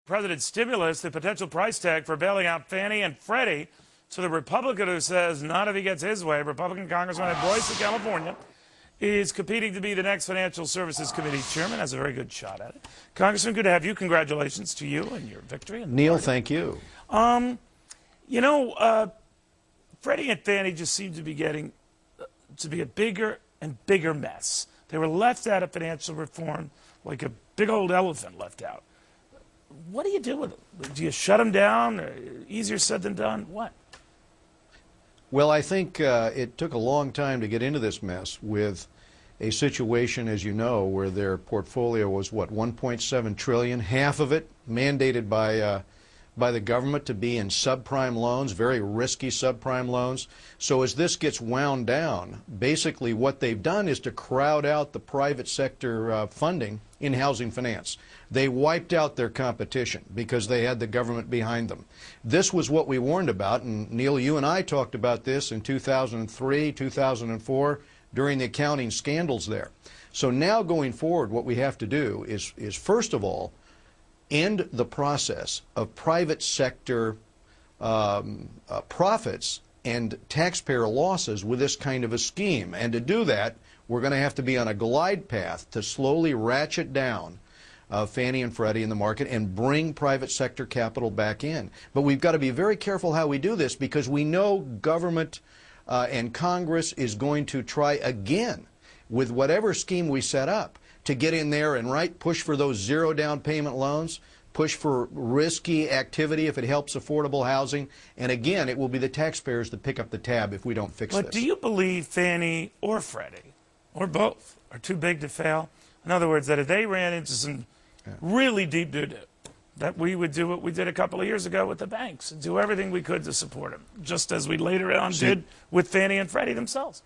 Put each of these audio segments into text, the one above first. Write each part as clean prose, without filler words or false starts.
President's stimulus, the potential price tag for bailing out Fannie and Freddie. So the Republican who says not if he gets his way, Republican Congressman Royce of California, is competing to be the next Financial Services Committee chairman. Has a very good shot at it. Congressman, good to have you. Congratulations to you and your victory. Neil, thank you. Freddie and Fannie just seem to be getting to be a bigger and bigger mess. They were left out of financial reform like a big old elephant left out. What do you do with them? Do you shut them down? Easier said than done? What? Well, I think it took a long time to get into this mess with a situation, as you know, where their portfolio was, what, $1.7 trillion, half of it mandated by the government to be in subprime loans, very risky subprime loans. So as this gets wound down, basically what they've done is to crowd out the private sector funding in housing finance. They wiped out their competition because they had the government behind them. This was what we warned about, and Neil, you and I talked about this in 2003, 2004, during the accounting scandals there. So now going forward, what we have to do is first of all, end the process of private sector profits and taxpayer losses with this kind of a scheme. And to do that, we're going to have to be on a glide path to slowly ratchet down Fannie and Freddie in the market and bring private sector capital back in. But we've got to be very careful how we do this, because we know government and Congress is going to try again with whatever scheme we set up to get in there and push for those zero down payment loans, push for risky activity if it helps affordable housing, and again, it will be the taxpayers that pick up the tab if we don't fix this. But do you believe Fannie or Freddie, or both, are too big to fail? In other words, that if they ran into some really deep doo-doo, that we would do what we did a couple of years ago with the banks and do everything we could to support them, just as we later on did with Fannie and Freddie themselves?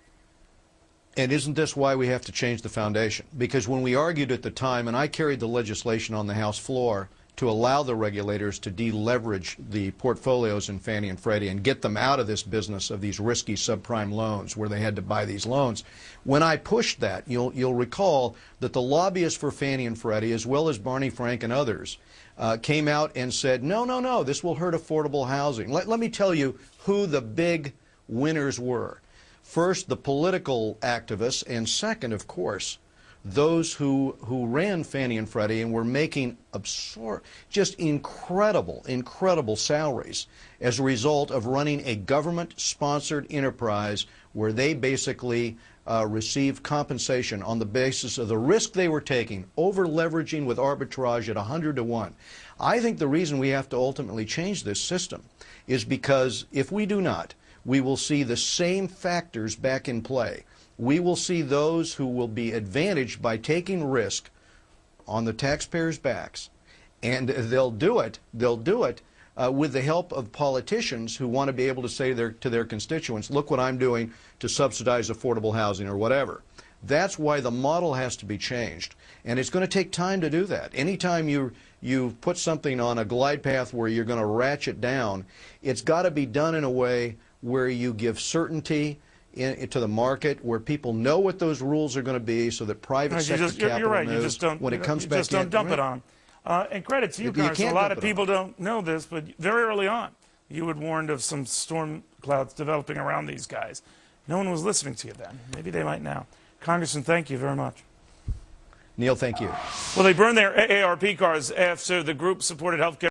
And isn't this why we have to change the foundation? Because when we argued at the time, and I carried the legislation on the House floor to allow the regulators to deleverage the portfolios in Fannie and Freddie and get them out of this business of these risky subprime loans where they had to buy these loans. When I pushed that, you'll recall that the lobbyists for Fannie and Freddie, as well as Barney Frank and others, came out and said, no, this will hurt affordable housing. Let me tell you who the big winners were. First, the political activists, and second, of course, those who ran Fannie and Freddie and were making just incredible salaries as a result of running a government-sponsored enterprise where they basically received compensation on the basis of the risk they were taking, over-leveraging with arbitrage at 100 to 1. I think the reason we have to ultimately change this system is because if we do not, we will see the same factors back in play. We will see those who will be advantaged by taking risk on the taxpayers' backs, and they'll do it with the help of politicians who want to be able to say to their constituents, look what I'm doing to subsidize affordable housing or whatever. That's why the model has to be changed, and it's going to take time to do that. Anytime you put something on a glide path where you're going to ratchet down, it's got to be done in a way where you give certainty to the market, where people know what those rules are going to be, so that private sector capital knows when it comes back in. You just don't dump it on. And credit to you, Congressman. A lot of people don't know this, but very early on, you had warned of some storm clouds developing around these guys. No one was listening to you then. Maybe they might now. Congressman, thank you very much. Neil, thank you. Well, they burned their AARP cars after the group supported health care.